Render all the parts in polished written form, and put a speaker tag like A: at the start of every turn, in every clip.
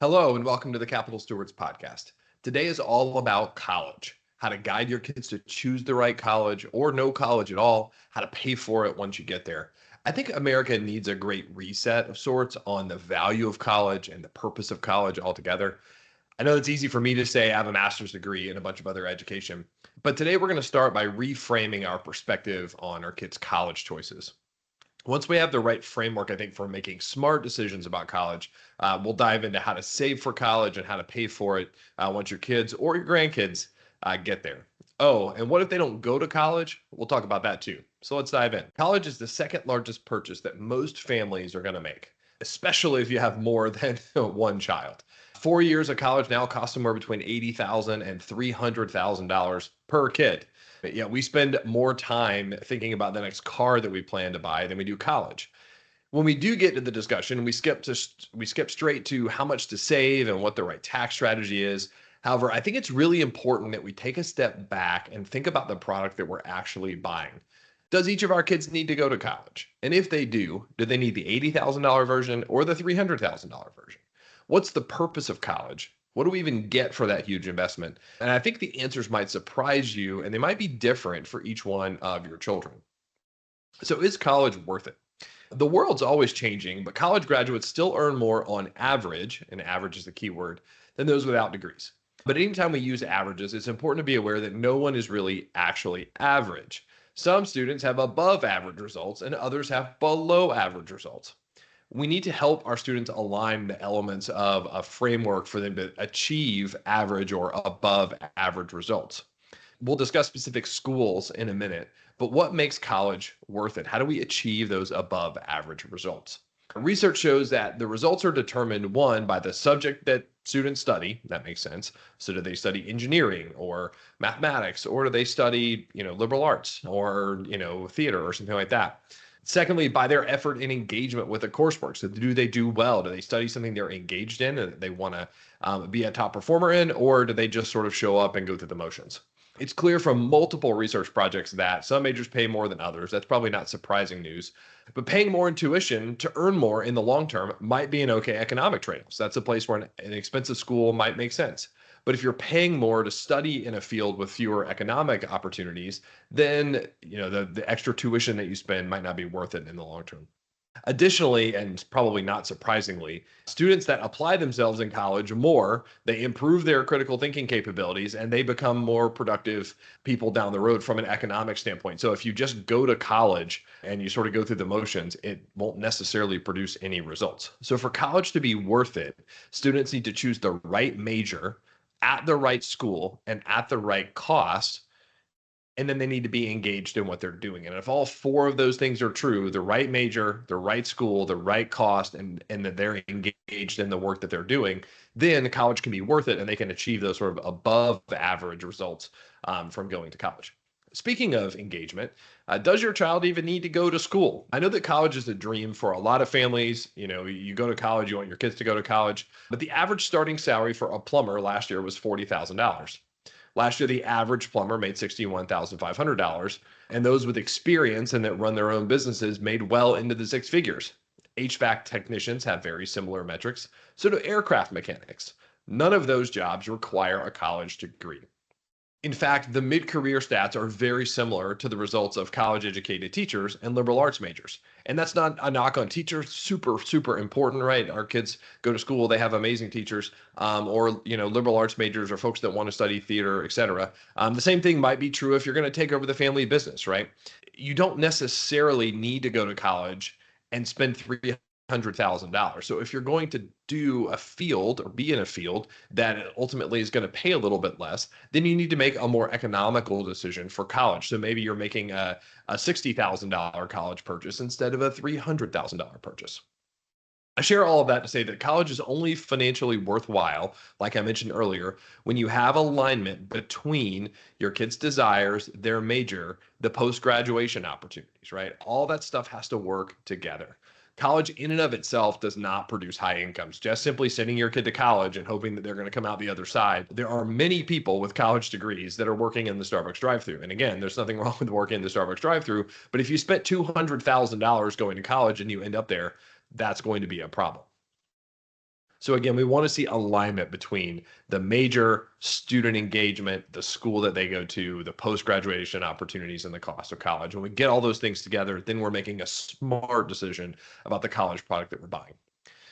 A: Hello, and welcome to the Capital Stewards Podcast. Today is all about college, how to guide your kids to choose the right college or no college at all, how to pay for it once you get there. I think America needs a great reset of sorts on the value of college and the purpose of college altogether. I know it's easy for me to say I have a master's degree and a bunch of other education, but today we're going to start by reframing our perspective on our kids' college choices. Once we have the right framework, I think, for making smart decisions about college, we'll dive into how to save for college and how to pay for it once your kids or your grandkids get there. Oh, and what if they don't go to college? We'll talk about that too. So let's dive in. College is the second largest purchase that most families are going to make, especially if you have more than one child. 4 years of college now costs somewhere between $80,000 and $300,000 per kid. But yeah, we spend more time thinking about the next car that we plan to buy than we do college. When we do get to the discussion, we skip straight to how much to save and what the right tax strategy is. However, I think it's really important that we take a step back and think about the product that we're actually buying. Does each of our kids need to go to college? And if they do they need the $80,000 version or the $300,000 version? What's the purpose of college? What do we even get for that huge investment? And I think the answers might surprise you and they might be different for each one of your children. So is college worth it? The world's always changing, but college graduates still earn more on average, and average is the key word, than those without degrees. But anytime we use averages, it's important to be aware that no one is really actually average. Some students have above average results and others have below average results. We need to help our students align the elements of a framework for them to achieve average or above average results. We'll discuss specific schools in a minute, but what makes college worth it? How do we achieve those above average results? Research shows that the results are determined, one, by the subject that students study. That makes sense. So do they study engineering or mathematics, or do they study, liberal arts or, theater or something like that? Secondly, by their effort and engagement with the coursework. So do they do well? Do they study something they're engaged in and they want to be a top performer in, or do they just sort of show up and go through the motions? It's clear from multiple research projects that some majors pay more than others. That's probably not surprising news. But paying more in tuition to earn more in the long term might be an okay economic trade-off. So that's a place where an expensive school might make sense. But if you're paying more to study in a field with fewer economic opportunities, then the extra tuition that you spend might not be worth it in the long term. Additionally, and probably not surprisingly, students that apply themselves in college more, they improve their critical thinking capabilities and they become more productive people down the road from an economic standpoint. So if you just go to college and you sort of go through the motions, it won't necessarily produce any results. So for college to be worth it, students need to choose the right major at the right school and at the right cost, and then they need to be engaged in what they're doing. And if all four of those things are true, the right major, the right school, the right cost, and that they're engaged in the work that they're doing, then college can be worth it and they can achieve those sort of above average results from going to college. Speaking of engagement, does your child even need to go to school? I know that college is a dream for a lot of families. You go to college, you want your kids to go to college, but the average starting salary for a plumber last year was $40,000. Last year, the average plumber made $61,500, and those with experience and that run their own businesses made well into the six figures. HVAC technicians have very similar metrics, so do aircraft mechanics. None of those jobs require a college degree. In fact, the mid-career stats are very similar to the results of college-educated teachers and liberal arts majors. And that's not a knock on teachers. Super, super important, right? Our kids go to school, they have amazing teachers, or liberal arts majors or folks that want to study theater, et cetera. The same thing might be true if you're going to take over the family business, right? You don't necessarily need to go to college and spend $300,000. So if you're going to do a field or be in a field that ultimately is going to pay a little bit less, then you need to make a more economical decision for college. So maybe you're making a $60,000 college purchase instead of a $300,000 purchase. I share all of that to say that college is only financially worthwhile, like I mentioned earlier, when you have alignment between your kid's desires, their major, the post-graduation opportunities, right? All that stuff has to work together. College in and of itself does not produce high incomes. Just simply sending your kid to college and hoping that they're going to come out the other side. There are many people with college degrees that are working in the Starbucks drive-thru. And again, there's nothing wrong with working in the Starbucks drive-thru, but if you spent $200,000 going to college and you end up there, that's going to be a problem. So again, we want to see alignment between the major, student engagement, the school that they go to, the post-graduation opportunities, and the cost of college. When we get all those things together, then we're making a smart decision about the college product that we're buying.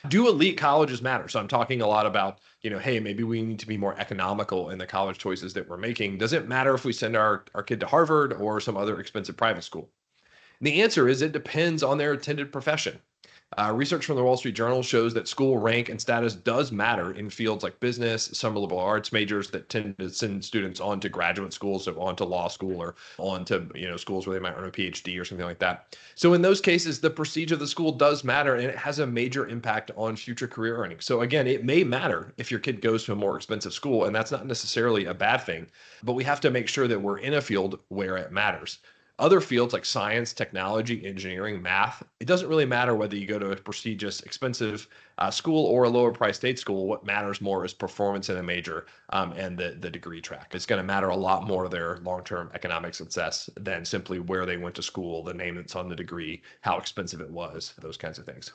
A: Do elite colleges matter? So I'm talking a lot about, hey, maybe we need to be more economical in the college choices that we're making. Does it matter if we send our kid to Harvard or some other expensive private school? And the answer is it depends on their intended profession. Research from the Wall Street Journal shows that school rank and status does matter in fields like business, some liberal arts majors that tend to send students on to graduate schools, so on to law school or on to schools where they might earn a PhD or something like that. So in those cases, the prestige of the school does matter, and it has a major impact on future career earnings. So again, it may matter if your kid goes to a more expensive school, and that's not necessarily a bad thing, but we have to make sure that we're in a field where it matters. Other fields like science, technology, engineering, math, it doesn't really matter whether you go to a prestigious, expensive school or a lower price state school. What matters more is performance in a major and the degree track. It's going to matter a lot more to their long-term economic success than simply where they went to school, the name that's on the degree, how expensive it was, those kinds of things.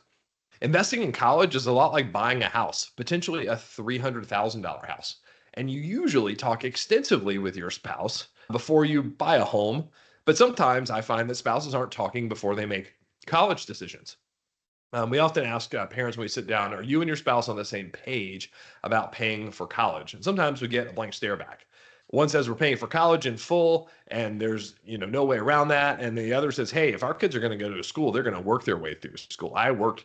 A: Investing in college is a lot like buying a house, potentially a $300,000 house. And you usually talk extensively with your spouse before you buy a home. But sometimes I find that spouses aren't talking before they make college decisions. We often ask parents when we sit down, are you and your spouse on the same page about paying for college? And sometimes we get a blank stare back. One says we're paying for college in full and there's no way around that. And the other says, hey, if our kids are going to go to school, they're going to work their way through school. I worked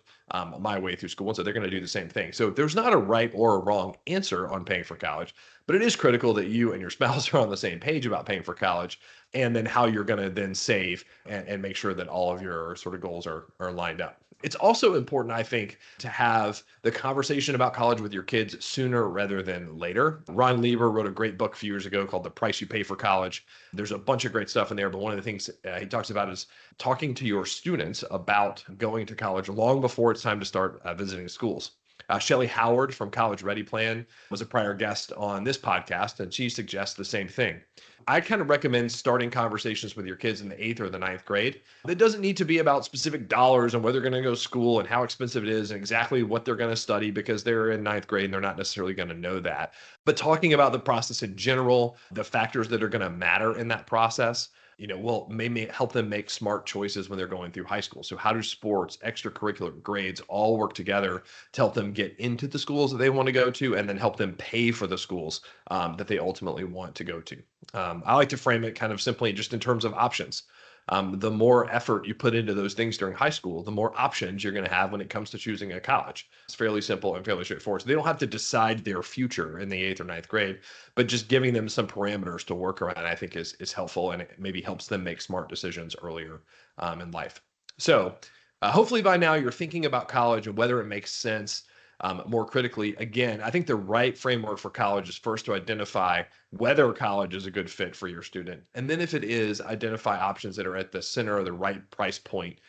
A: my way through school, and so they're going to do the same thing. So there's not a right or a wrong answer on paying for college, but it is critical that you and your spouse are on the same page about paying for college and then how you're going to then save and make sure that all of your sort of goals are lined up. It's also important, I think, to have the conversation about college with your kids sooner rather than later. Ron Lieber wrote a great book a few years ago called The Price You Pay for College. There's a bunch of great stuff in there, but one of the things he talks about is talking to your students about going to college long before it's time to start visiting schools. Shelley Howard from College Ready Plan was a prior guest on this podcast, and she suggests the same thing. I kind of recommend starting conversations with your kids in the 8th or the 9th grade. It doesn't need to be about specific dollars and where they're going to go to school and how expensive it is and exactly what they're going to study, because they're in 9th grade and they're not necessarily going to know that. But talking about the process in general, the factors that are going to matter in that process, will maybe help them make smart choices when they're going through high school. So how do sports, extracurricular, grades all work together to help them get into the schools that they want to go to and then help them pay for the schools that they ultimately want to go to? I like to frame it kind of simply just in terms of options. The more effort you put into those things during high school, the more options you're going to have when it comes to choosing a college. It's fairly simple and fairly straightforward. So they don't have to decide their future in the 8th or 9th grade, but just giving them some parameters to work around, I think is helpful, and it maybe helps them make smart decisions earlier in life. So hopefully by now you're thinking about college and whether it makes sense. More critically, again, I think the right framework for college is first to identify whether college is a good fit for your student. And then if it is, identify options that are at the center of the right price point,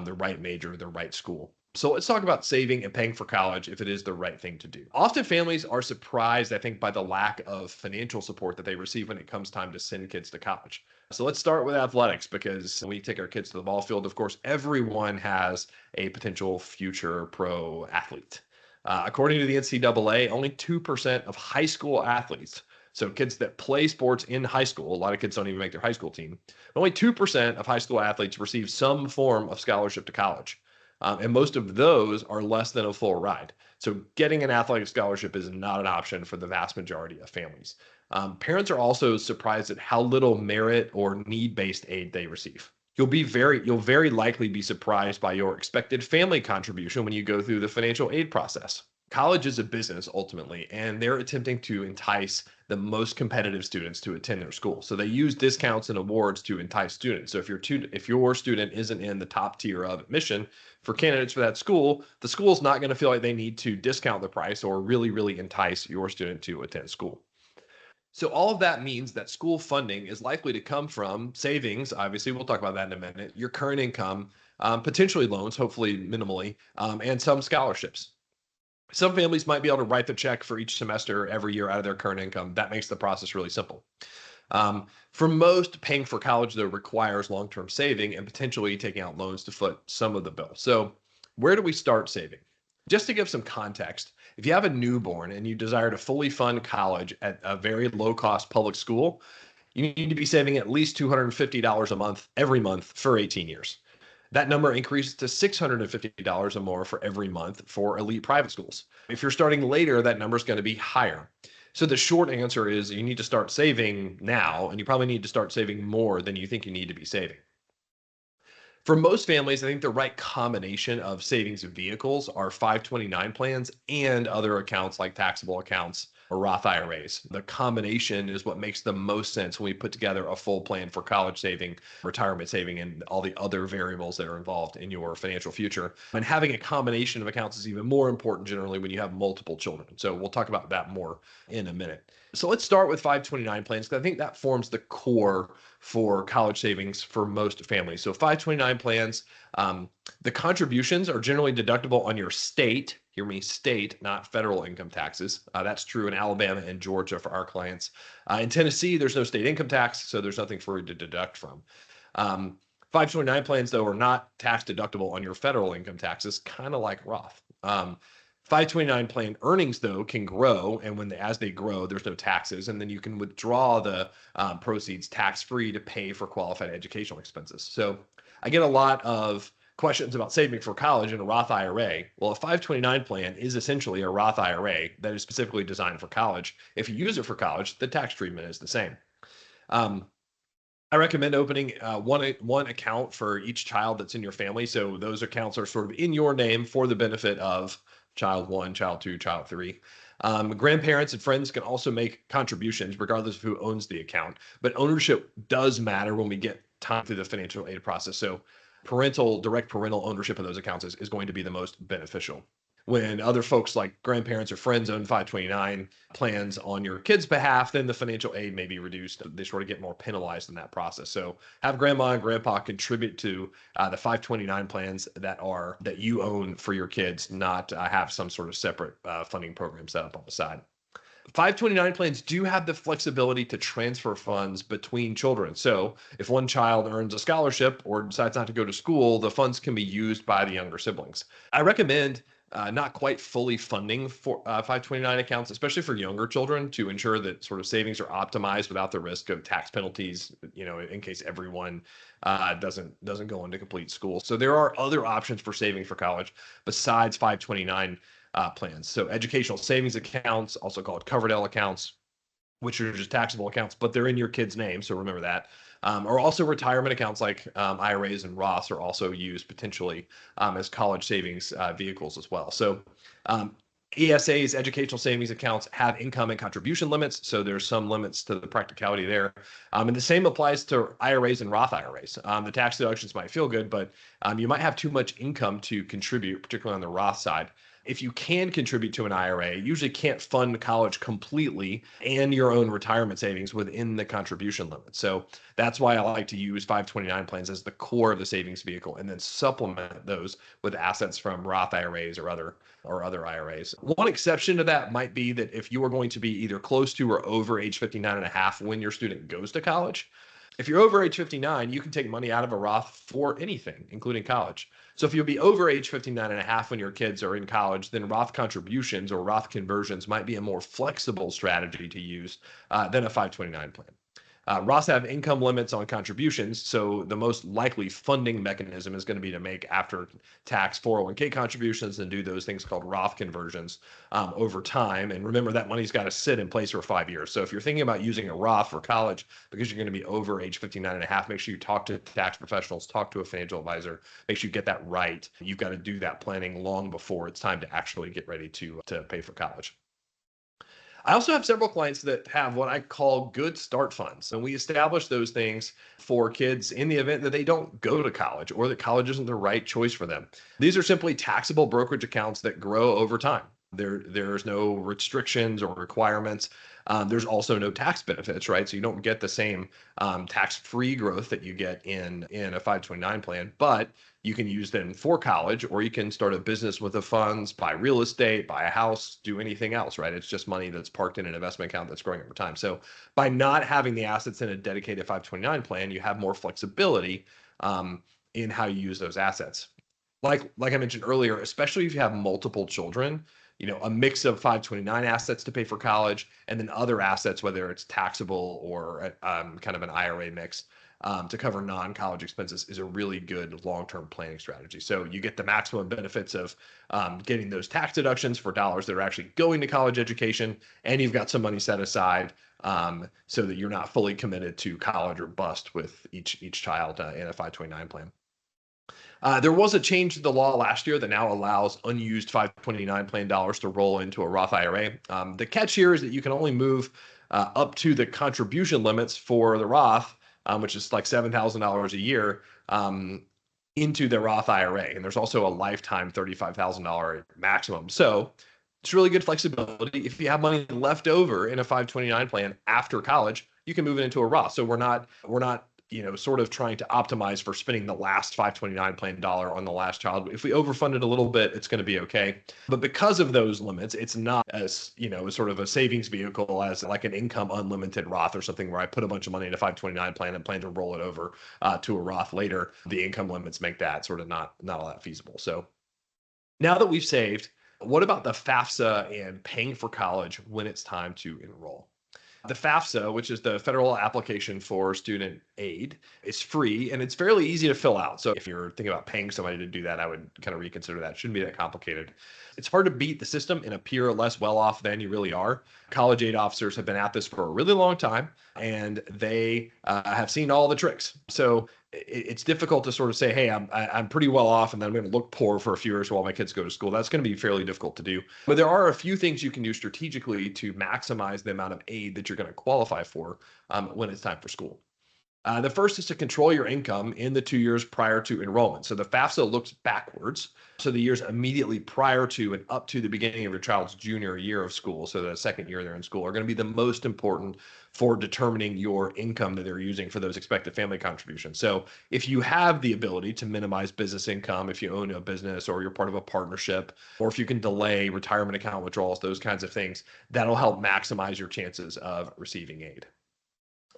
A: the right major, the right school. So let's talk about saving and paying for college if it is the right thing to do. Often families are surprised, I think, by the lack of financial support that they receive when it comes time to send kids to college. So let's start with athletics, because when we take our kids to the ball field, of course, everyone has a potential future pro athlete. According to the NCAA, only 2% of high school athletes, so kids that play sports in high school, a lot of kids don't even make their high school team, only 2% of high school athletes receive some form of scholarship to college. And most of those are less than a full ride. So getting an athletic scholarship is not an option for the vast majority of families. Parents are also surprised at how little merit or need-based aid they receive. You'll very likely be surprised by your expected family contribution when you go through the financial aid process. College is a business ultimately, and they're attempting to entice the most competitive students to attend their school. So they use discounts and awards to entice students. So if your student isn't in the top tier of admission for candidates for that school, the school's not going to feel like they need to discount the price or really entice your student to attend school. So all of that means that school funding is likely to come from savings. Obviously, we'll talk about that in a minute. Your current income, potentially loans, hopefully minimally, and some scholarships. Some families might be able to write the check for each semester every year out of their current income. That makes the process really simple. For most, paying for college, though, requires long-term saving and potentially taking out loans to foot some of the bill. So where do we start saving? Just to give some context, If you have a newborn and you desire to fully fund college at a very low cost public school, you need to be saving at least $250 a month every month for 18 years. That number increases to $650 or more for every month for elite private schools. If you're starting later, that number is going to be higher. So the short answer is you need to start saving now, and you probably need to start saving more than you think you need to be saving. For most families, I think the right combination of savings vehicles are 529 plans and other accounts like taxable accounts or Roth IRAs. The combination is what makes the most sense when we put together a full plan for college saving, retirement saving, and all the other variables that are involved in your financial future. And having a combination of accounts is even more important generally when you have multiple children. So we'll talk about that more in a minute. So let's start with 529 plans because I think that forms the core for college savings for most families. So 529 plans, the contributions are generally deductible on your state, hear me, state, not federal income taxes. That's true in Alabama and Georgia for our clients. In Tennessee, there's no state income tax, so there's nothing for you to deduct from. 529 plans, though, are not tax deductible on your federal income taxes, kind of like Roth. 529 plan earnings, though, can grow, and as they grow, there's no taxes, and then you can withdraw the proceeds tax-free to pay for qualified educational expenses. So I get a lot of questions about saving for college in a Roth IRA. Well, a 529 plan is essentially a Roth IRA that is specifically designed for college. If you use it for college, the tax treatment is the same. I recommend opening one account for each child that's in your family. So those accounts are sort of in your name for the benefit of child one, child two, child three. Grandparents and friends can also make contributions regardless of who owns the account, but ownership does matter when we get time through the financial aid process. So direct parental ownership of those accounts is going to be the most beneficial. When other folks like grandparents or friends own 529 plans on your kid's behalf, then the financial aid may be reduced. They sort of get more penalized in that process. So have grandma and grandpa contribute to the 529 plans that you own for your kids, not have some sort of separate funding program set up on the side. 529 plans do have the flexibility to transfer funds between children. So if one child earns a scholarship or decides not to go to school, the funds can be used by the younger siblings. I recommend not quite fully funding for 529 accounts, especially for younger children, to ensure that sort of savings are optimized without the risk of tax penalties, in case everyone doesn't go into complete school. So there are other options for saving for college besides 529 plans. So educational savings accounts, also called Coverdell accounts, which are just taxable accounts, but they're in your kid's name. So remember that. Or also retirement accounts like IRAs and Roths are also used potentially as college savings vehicles as well. So ESAs, educational savings accounts, have income and contribution limits. So there's some limits to the practicality there. And the same applies to IRAs and Roth IRAs. The tax deductions might feel good, but you might have too much income to contribute, particularly on the Roth side. If you can contribute to an IRA, you usually can't fund college completely and your own retirement savings within the contribution limit. So that's why I like to use 529 plans as the core of the savings vehicle and then supplement those with assets from Roth IRAs or other IRAs. One exception to that might be that if you are going to be either close to or over age 59 and a half when your student goes to college, if you're over age 59, you can take money out of a Roth for anything, including college. So if you'll be over age 59 and a half when your kids are in college, then Roth contributions or Roth conversions might be a more flexible strategy to use than a 529 plan. Roths have income limits on contributions, so the most likely funding mechanism is going to be to make after tax 401k contributions and do those things called Roth conversions over time. And remember, that money's got to sit in place for 5 years. So if you're thinking about using a Roth for college because you're going to be over age 59 and a half, make sure you talk to tax professionals, talk to a financial advisor, make sure you get that right. You've got to do that planning long before it's time to actually get ready to pay for college. I also have several clients that have what I call good start funds. And we establish those things for kids in the event that they don't go to college or that college isn't the right choice for them. These are simply taxable brokerage accounts that grow over time. There's no restrictions or requirements. There's also no tax benefits, right? So you don't get the same tax-free growth that you get in a 529 plan, but you can use them for college, or you can start a business with the funds, buy real estate, buy a house, do anything else, right? It's just money that's parked in an investment account that's growing over time. So by not having the assets in a dedicated 529 plan, you have more flexibility in how you use those assets. Like I mentioned earlier, especially if you have multiple children, a mix of 529 assets to pay for college, and then other assets, whether it's taxable or kind of an IRA mix, to cover non-college expenses is a really good long-term planning strategy. So you get the maximum benefits of getting those tax deductions for dollars that are actually going to college education, and you've got some money set aside so that you're not fully committed to college or bust with each child in a 529 plan. There was a change to the law last year that now allows unused 529 plan dollars to roll into a Roth IRA. The catch here is that you can only move up to the contribution limits for the Roth, which is like $7,000 a year, into the Roth IRA. And there's also a lifetime $35,000 maximum. So it's really good flexibility. If you have money left over in a 529 plan after college, you can move it into a Roth. So we're not sort of trying to optimize for spending the last 529 plan dollar on the last child. If we overfund it a little bit, it's going to be okay. But because of those limits, it's not as, sort of a savings vehicle as like an income unlimited Roth or something where I put a bunch of money in a 529 plan and plan to roll it over to a Roth later. The income limits make that sort of not all that feasible. So now that we've saved, what about the FAFSA and paying for college when it's time to enroll? The FAFSA, which is the Federal Application for Student Aid, is free and it's fairly easy to fill out. So if you're thinking about paying somebody to do that, I would kind of reconsider that. It shouldn't be that complicated. It's hard to beat the system and appear less well off than you really are. College aid officers have been at this for a really long time and they have seen all the tricks. So it's difficult to sort of say, hey, I'm pretty well off and then I'm going to look poor for a few years while my kids go to school. That's going to be fairly difficult to do. But there are a few things you can do strategically to maximize the amount of aid that you're going to qualify for when it's time for school. The first is to control your income in the 2 years prior to enrollment. So the FAFSA looks backwards. So the years immediately prior to and up to the beginning of your child's junior year of school, so the second year they're in school, are going to be the most important for determining your income that they're using for those expected family contributions. So if you have the ability to minimize business income, if you own a business or you're part of a partnership, or if you can delay retirement account withdrawals, those kinds of things, that'll help maximize your chances of receiving aid.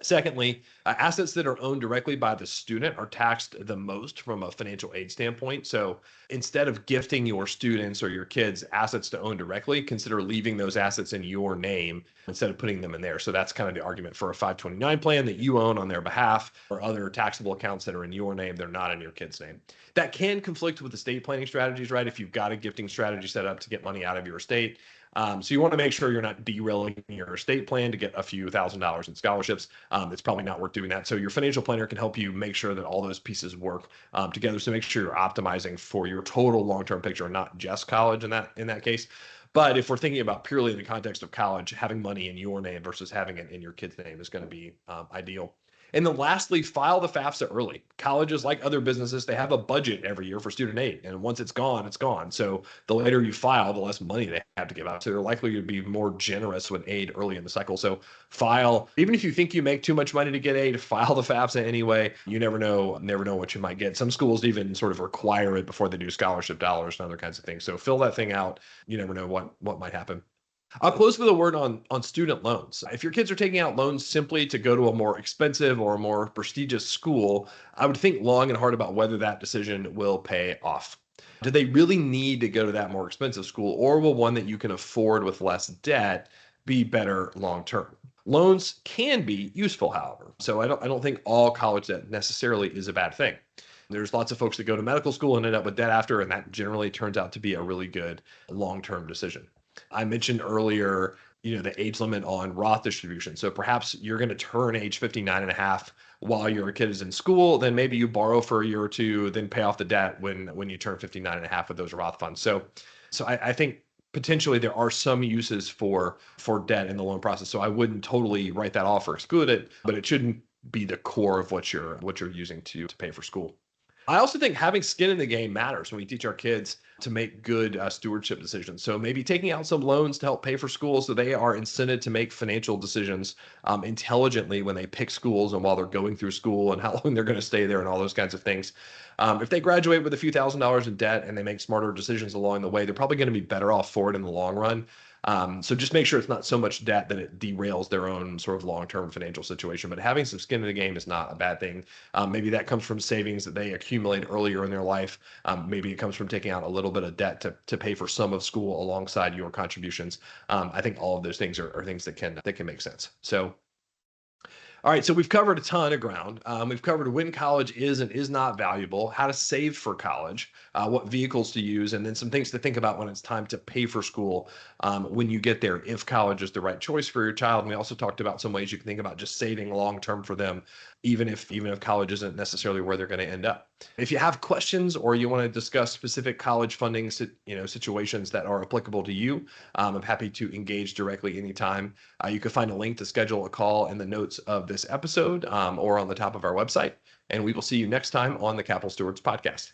A: Secondly, assets that are owned directly by the student are taxed the most from a financial aid standpoint. So instead of gifting your students or your kids assets to own directly, consider leaving those assets in your name instead of putting them in there. So that's kind of the argument for a 529 plan that you own on their behalf, or other taxable accounts that are in your name, they're not in your kid's name. That can conflict with estate planning strategies, right? If you've got a gifting strategy set up to get money out of your estate. So you want to make sure you're not derailing your estate plan to get a few $1,000s in scholarships. It's probably not worth doing that. So your financial planner can help you make sure that all those pieces work together. So make sure you're optimizing for your total long-term picture, not just college in that case. But if we're thinking about purely in the context of college, having money in your name versus having it in your kid's name is going to be ideal. And then lastly, file the FAFSA early. Colleges, like other businesses, they have a budget every year for student aid. And once it's gone, it's gone. So the later you file, the less money they have to give out. So they're likely to be more generous with aid early in the cycle. So file, even if you think you make too much money to get aid, file the FAFSA anyway. You never know what you might get. Some schools even sort of require it before they do scholarship dollars and other kinds of things. So fill that thing out. You never know what might happen. I'll close with a word on student loans. If your kids are taking out loans simply to go to a more expensive or a more prestigious school, I would think long and hard about whether that decision will pay off. Do they really need to go to that more expensive school, or will one that you can afford with less debt be better long term? Loans can be useful, however. So I don't think all college debt necessarily is a bad thing. There's lots of folks that go to medical school and end up with debt after, and that generally turns out to be a really good long-term decision. I mentioned earlier, the age limit on Roth distribution. So perhaps you're going to turn age 59 and a half while your kid is in school. Then maybe you borrow for a year or two, then pay off the debt when you turn 59 and a half with those Roth funds. So I think potentially there are some uses for debt in the loan process. So I wouldn't totally write that off or exclude it, but it shouldn't be the core of what you're using to pay for school. I also think having skin in the game matters when we teach our kids to make good stewardship decisions. So maybe taking out some loans to help pay for school so they are incented to make financial decisions intelligently when they pick schools and while they're going through school and how long they're going to stay there and all those kinds of things. If they graduate with a few $1,000s in debt and they make smarter decisions along the way, they're probably going to be better off for it in the long run. So just make sure it's not so much debt that it derails their own sort of long-term financial situation. But having some skin in the game is not a bad thing. Maybe that comes from savings that they accumulate earlier in their life. Maybe it comes from taking out a little bit of debt to pay for some of school alongside your contributions. I think all of those things are things that can make sense. So all right, so we've covered a ton of ground. We've covered when college is and is not valuable, how to save for college, what vehicles to use, and then some things to think about when it's time to pay for school when you get there, if college is the right choice for your child. And we also talked about some ways you can think about just saving long term for them, even if college isn't necessarily where they're going to end up. If you have questions or you want to discuss specific college funding situations that are applicable to you, I'm happy to engage directly anytime. You can find a link to schedule a call in the notes of this episode or on the top of our website. And we will see you next time on the Capital Stewards Podcast.